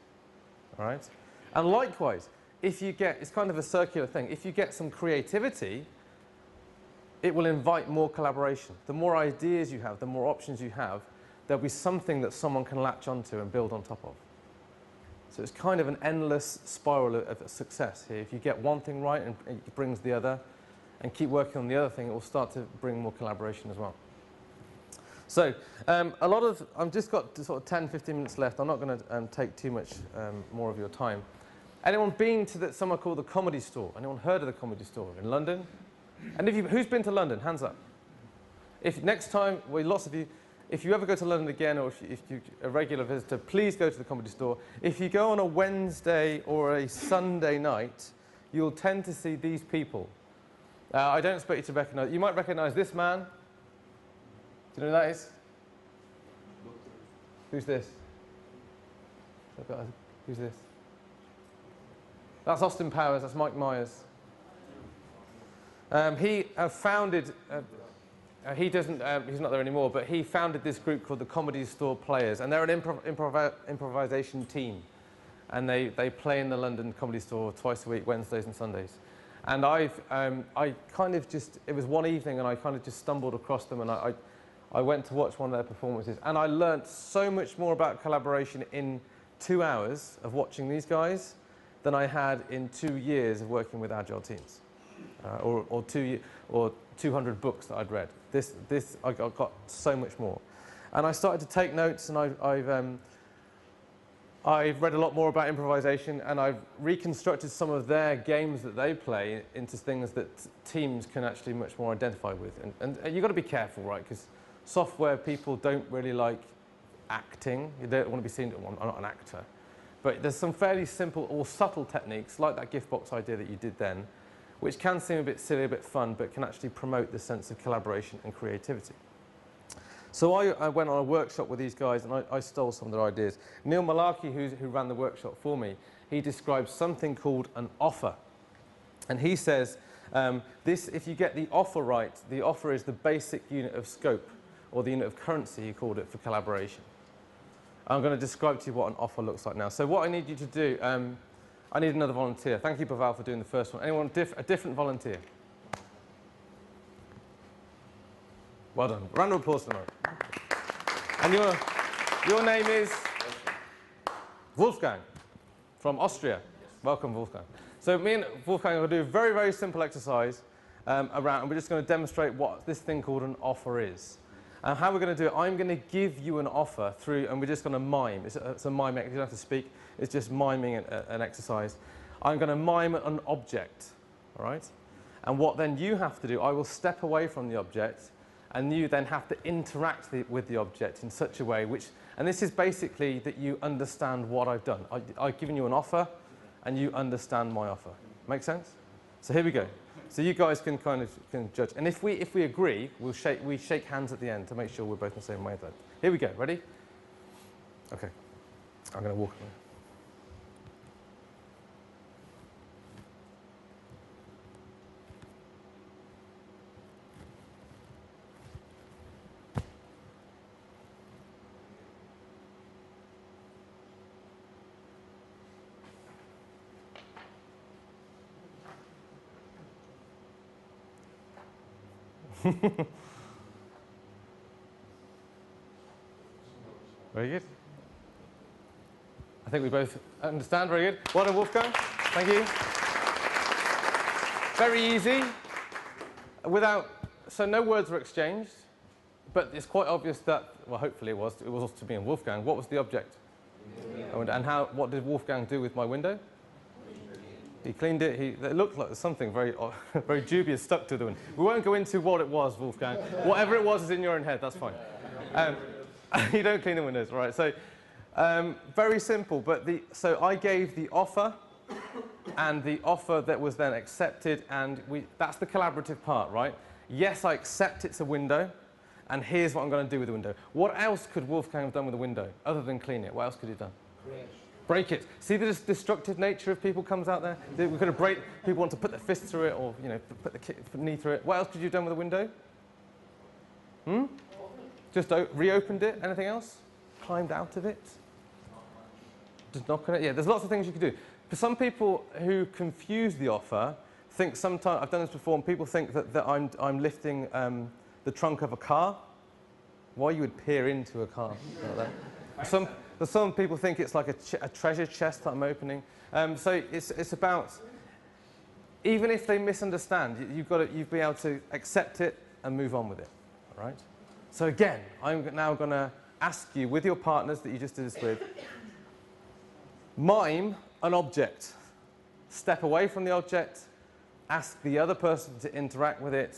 All right? And likewise, if you get, it's kind of a circular thing, if you get some creativity, it will invite more collaboration. The more ideas you have, the more options you have, there'll be something that someone can latch onto and build on top of. So it's kind of an endless spiral of success here. If you get one thing right and it brings the other, and keep working on the other thing, it will start to bring more collaboration as well. So I've just got sort of 10, 15 minutes left. I'm not going to take too much more of your time. Anyone been to somewhere called the Comedy Store? Anyone heard of the Comedy Store in London? And who's been to London? Hands up. If next time, well, lots of you, if you ever go to London again, or if you're a regular visitor, please go to the Comedy Store. If you go on a Wednesday or a Sunday night, you'll tend to see these people. I don't expect you to recognize. You might recognize this man. Do you know who that is? Who's this? Who's this? That's Austin Powers. That's Mike Myers. He founded. He doesn't. He's not there anymore. But he founded this group called the Comedy Store Players, and they're an improvisation team, and they play in the London Comedy Store twice a week, Wednesdays and Sundays. And I kind of just, it was one evening and I kind of just stumbled across them and I went to watch one of their performances and I learnt so much more about collaboration in 2 hours of watching these guys than I had in 2 years of working with Agile teams, or 200 books that I'd read. I got so much more. And I started to take notes and I've read a lot more about improvisation and I've reconstructed some of their games that they play into things that teams can actually much more identify with. And you've got to be careful, right? Because software people don't really like acting. You don't want to be seen, well, I'm not an actor. But there's some fairly simple or subtle techniques, like that gift box idea that you did then, which can seem a bit silly, a bit fun, but can actually promote the sense of collaboration and creativity. So I went on a workshop with these guys and I stole some of their ideas. Neil Malarkey, who ran the workshop for me, he describes something called an offer. And he says, if you get the offer right, the offer is the basic unit of scope, or the unit of currency, he called it, for collaboration. I'm going to describe to you what an offer looks like now. So what I need you to do, I need another volunteer. Thank you, Pavel, for doing the first one. Anyone, a different volunteer? Well done. Round of applause tonight. And your name is? Wolfgang from Austria. Welcome, Wolfgang. So me and Wolfgang are going to do a very, very simple exercise and we're just going to demonstrate what this thing called an offer is. And how we're going to do it, I'm going to give you an offer through, and we're just going to mime. It's a mime, you don't have to speak, it's just miming an exercise. I'm going to mime an object, all right? And what then you have to do, I will step away from the object, and you then have to interact with the object in such a way and this is basically that you understand what I've done. I've given you an offer, and you understand my offer. Make sense? So here we go. So you guys can judge. And if we agree, we shake hands at the end to make sure we're both the same way then. Here we go. Ready? Okay. I'm going to walk away. Very good. I think we both understand. Very good. Well done, Wolfgang. Thank you. Very easy. So no words were exchanged, but it's quite obvious that, well, hopefully it was also to me and Wolfgang. What was the object? And what did Wolfgang do with my window? He cleaned it. It looked like something very, very dubious stuck to the window. We won't go into what it was, Wolfgang. Whatever it was is in your own head. That's fine. You don't clean the windows, right? So very simple. So I gave the offer, and the offer that was then accepted, and that's the collaborative part, right? Yes, I accept it's a window, and here's what I'm going to do with the window. What else could Wolfgang have done with the window other than clean it? What else could he have done? Break it. See the destructive nature of people comes out there? We could have people want to put their fist through it or, put the knee through it. What else could you have done with the window? Just reopened it. Anything else? Climbed out of it? Just knock on it? Yeah, there's lots of things you could do. For some people who confuse the offer, think sometimes, I've done this before, and people think that I'm lifting the trunk of a car. Why you would peer into a car like that? Some people think it's like a treasure chest that I'm opening. So it's about, even if they misunderstand, you've been able to accept it and move on with it, all right? So again, I'm now going to ask you, with your partners that you just did this with, mime an object. Step away from the object, ask the other person to interact with it,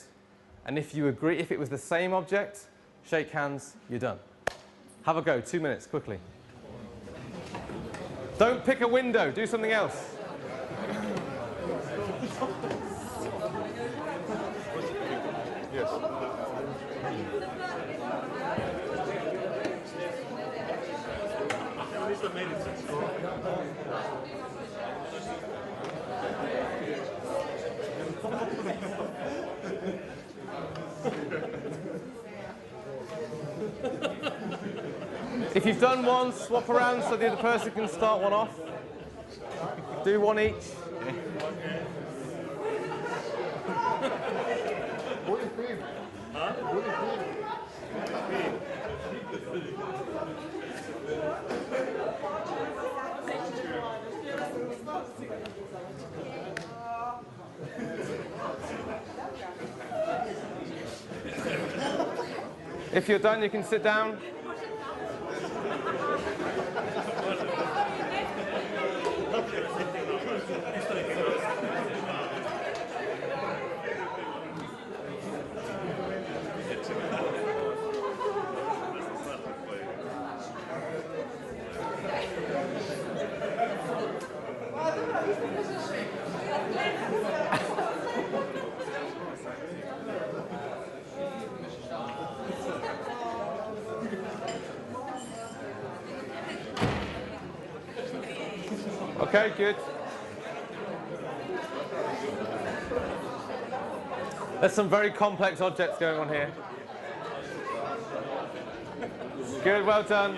and if you agree, if it was the same object, shake hands, you're done. Have a go, 2 minutes, quickly. Don't pick a window, do something else. Yes. If you've done one, swap around so the other person can start one off. Do one each. If you're done, you can sit down. Okay, good. There's some very complex objects going on here. Good, well done.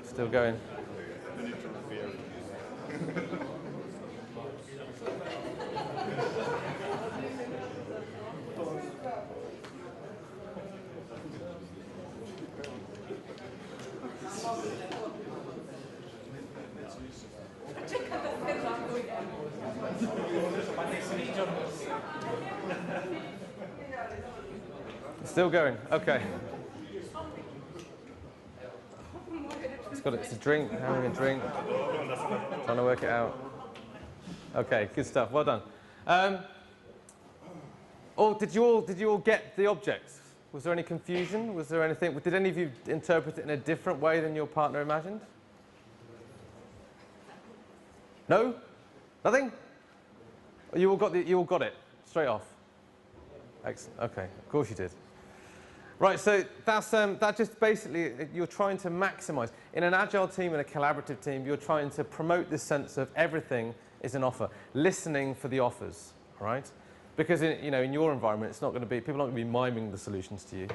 Still going. Still going. Okay. It's a drink, having a drink, trying to work it out. Okay, good stuff. Well done. Did you all get the objects? Was there any confusion? Was there anything? Did any of you interpret it in a different way than your partner imagined? No? Nothing? You all got it straight off. Excellent. Okay, of course you did. Right, so that just basically, you're trying to maximize. In an agile team and a collaborative team, you're trying to promote this sense of everything is an offer, listening for the offers, right? Because in your environment, it's not going to be, people aren't going to be miming the solutions to you.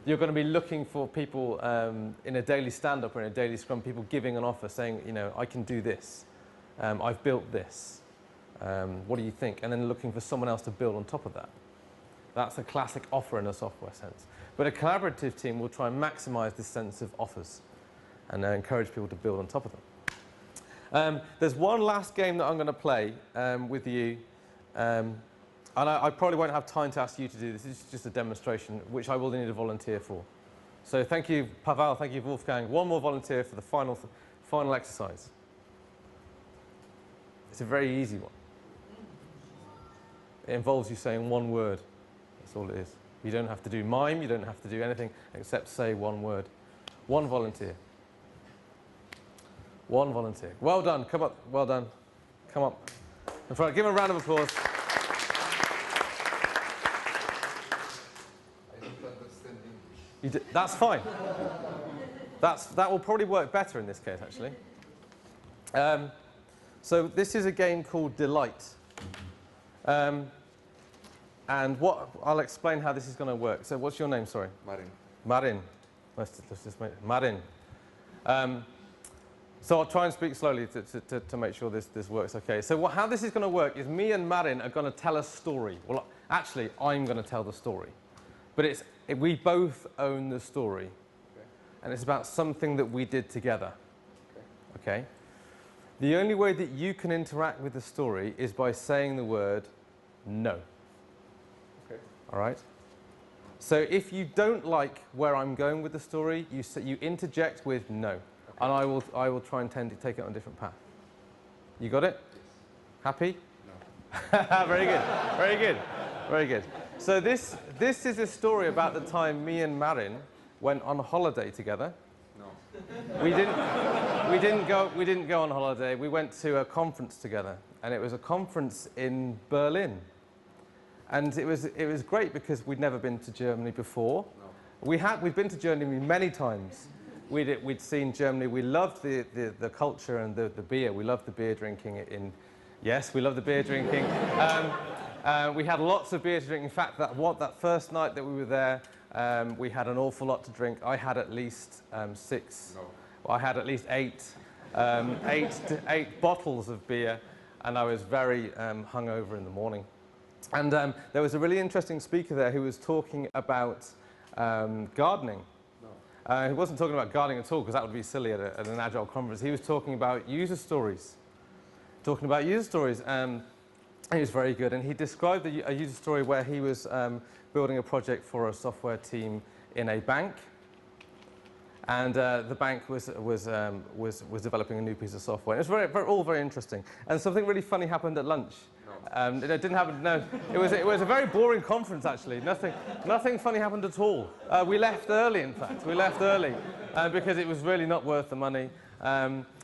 You're going to be looking for people in a daily stand-up or in a daily scrum, people giving an offer saying, I can do this. I've built this. What do you think? And then looking for someone else to build on top of that. That's a classic offer in a software sense. But a collaborative team will try and maximize this sense of offers and encourage people to build on top of them. There's one last game that I'm going to play with you. And I probably won't have time to ask you to do this. This is just a demonstration, which I will need a volunteer for. So thank you, Pavel. Thank you, Wolfgang. One more volunteer for the final exercise. It's a very easy one. It involves you saying one word. That's all it is. You don't have to do mime. You don't have to do anything except say one word. One volunteer. One volunteer. Well done. Come up. Well done. Come up in front. Give him a round of applause. That's fine. That will probably work better in this case, actually. So this is a game called Delight. And I'll explain how this is going to work. So what's your name, sorry? Marin. Marin. Let's just make it Marin. So I'll try and speak slowly to make sure this works okay. So how this is going to work is me and Marin are going to tell a story. Well, actually, I'm going to tell the story. But we both own the story. Okay. And it's about something that we did together. Okay? The only way that you can interact with the story is by saying the word no. Okay. All right? So if you don't like where I'm going with the story, you interject with no. Okay. And I will try and take it on a different path. You got it? Yes. Happy? No. Very good. Very good. Very good. So this is a story about the time me and Marin went on holiday together. No. We didn't go on holiday. We went to a conference together, and it was a conference in Berlin. And it was great because we'd never been to Germany before. No. We'd been to Germany many times. We'd seen Germany. We loved the culture and the beer. We loved the beer drinking yes, we loved the beer drinking. We had lots of beer to drink. In fact, that first night that we were there, we had an awful lot to drink. I had at least 6. No. Well, I had at least 8 bottles of beer, and I was very hungover in the morning. And there was a really interesting speaker there who was talking about gardening. He wasn't talking about gardening at all, because that would be silly at an Agile conference. He was talking about user stories. And he was very good. And he described a user story where he was building a project for a software team in a bank. And the bank was developing a new piece of software. It was all very interesting. And something really funny happened at lunch. It didn't happen. No, it was a very boring conference actually. Nothing funny happened at all. We left early, in fact. We left early because it was really not worth the money.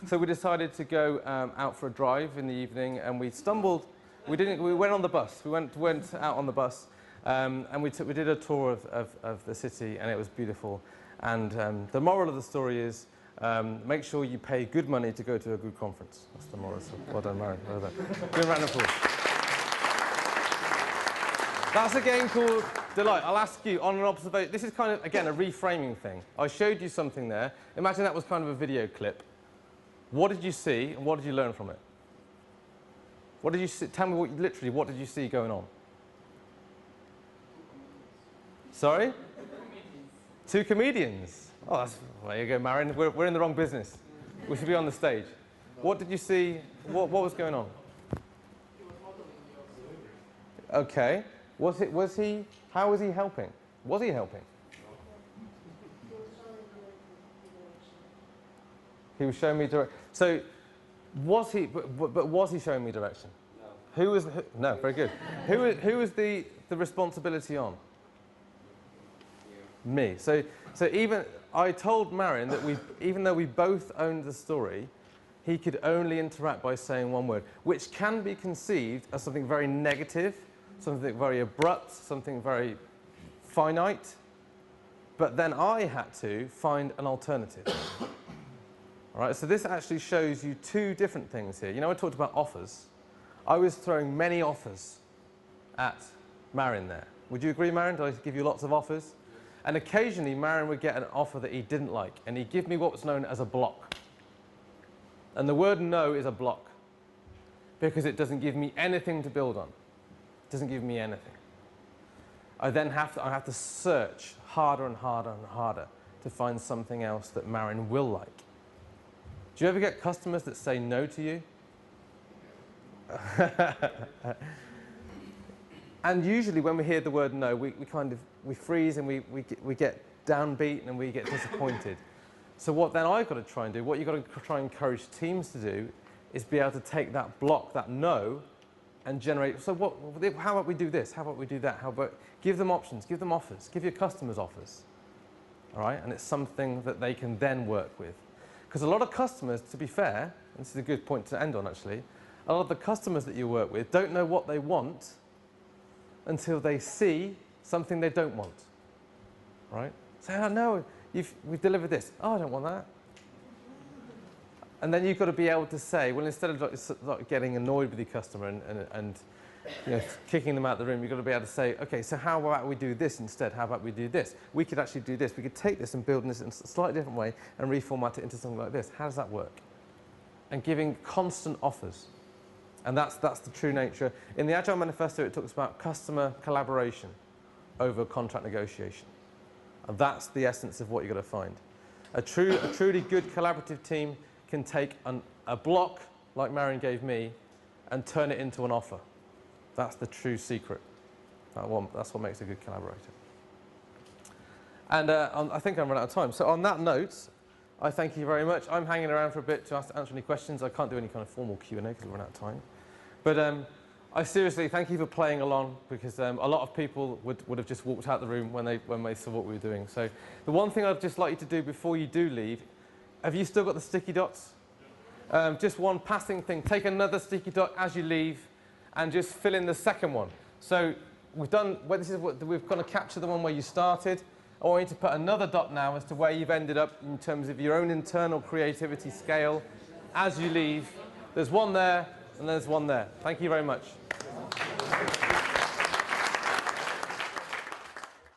So we decided to go out for a drive in the evening, and we stumbled. We went on the bus. We went out on the bus, and we did a tour of the city, and it was beautiful. And the moral of the story is, make sure you pay good money to go to a good conference. That's the moral. So well done, Marion. Well done. Good round of applause. That's a game called Delight. I'll ask you on an observation. This is kind of, again, a reframing thing. I showed you something there. Imagine that was kind of a video clip. What did you see, and what did you learn from it? What did you see? Tell me literally, what did you see going on? Sorry? Two comedians. Oh, there you go, Marion. We're in the wrong business. We should be on the stage. What did you see? What was going on? Okay. How was he helping? Was he helping? He was showing me direction. So, was he? But was he showing me direction? No. No, very good. Who was the responsibility on? Me. So even I told Marion that even though we both owned the story, he could only interact by saying one word, which can be conceived as something very negative, something very abrupt, something very finite. But then I had to find an alternative. All right, so this actually shows you two different things here. You know, I talked about offers. I was throwing many offers at Marion there. Would you agree, Marion? Did I give you lots of offers? And occasionally, Marion would get an offer that he didn't like, and he'd give me what was known as a block. And the word no is a block, because it doesn't give me anything to build on. It doesn't give me anything. I then have to search harder and harder and harder to find something else that Marion will like. Do you ever get customers that say no to you? And usually when we hear the word no, we freeze and we get downbeat and we get disappointed. So what then I've got to try and do, what you've got to try and encourage teams to do, is be able to take that block, that no, and generate, so how about we do this? How about we do that? How about, give them options, give them offers, give your customers offers. All right, and it's something that they can then work with. Because a lot of customers, to be fair, and this is a good point to end on actually, a lot of the customers that you work with don't know what they want until they see something they don't want, right? Say, oh no, we've delivered this. Oh, I don't want that. And then you've got to be able to say, well, instead of like getting annoyed with your customer and you know, kicking them out of the room, you've got to be able to say, okay, so how about we do this instead? How about we do this? We could actually do this. We could take this and build this in a slightly different way and reformat it into something like this. How does that work? And giving constant offers. And that's the true nature. In the Agile Manifesto, it talks about customer collaboration over contract negotiation. And that's the essence of what you've got to find. A truly good collaborative team can take a block, like Marion gave me, and turn it into an offer. That's the true secret. That's what makes a good collaborator. And I think I'm running out of time. So on that note, I thank you very much. I'm hanging around for a bit to answer any questions. I can't do any kind of formal Q&A because we've run out of time. But I seriously thank you for playing along, because a lot of people would have just walked out the room when they saw what we were doing. So the one thing I'd just like you to do before you do leave, have you still got the sticky dots? Just one passing thing. Take another sticky dot as you leave and just fill in the second one. So we've done, we've got to capture the one where you started. I want you to put another dot now as to where you've ended up in terms of your own internal creativity scale as you leave. There's one there and there's one there. Thank you very much.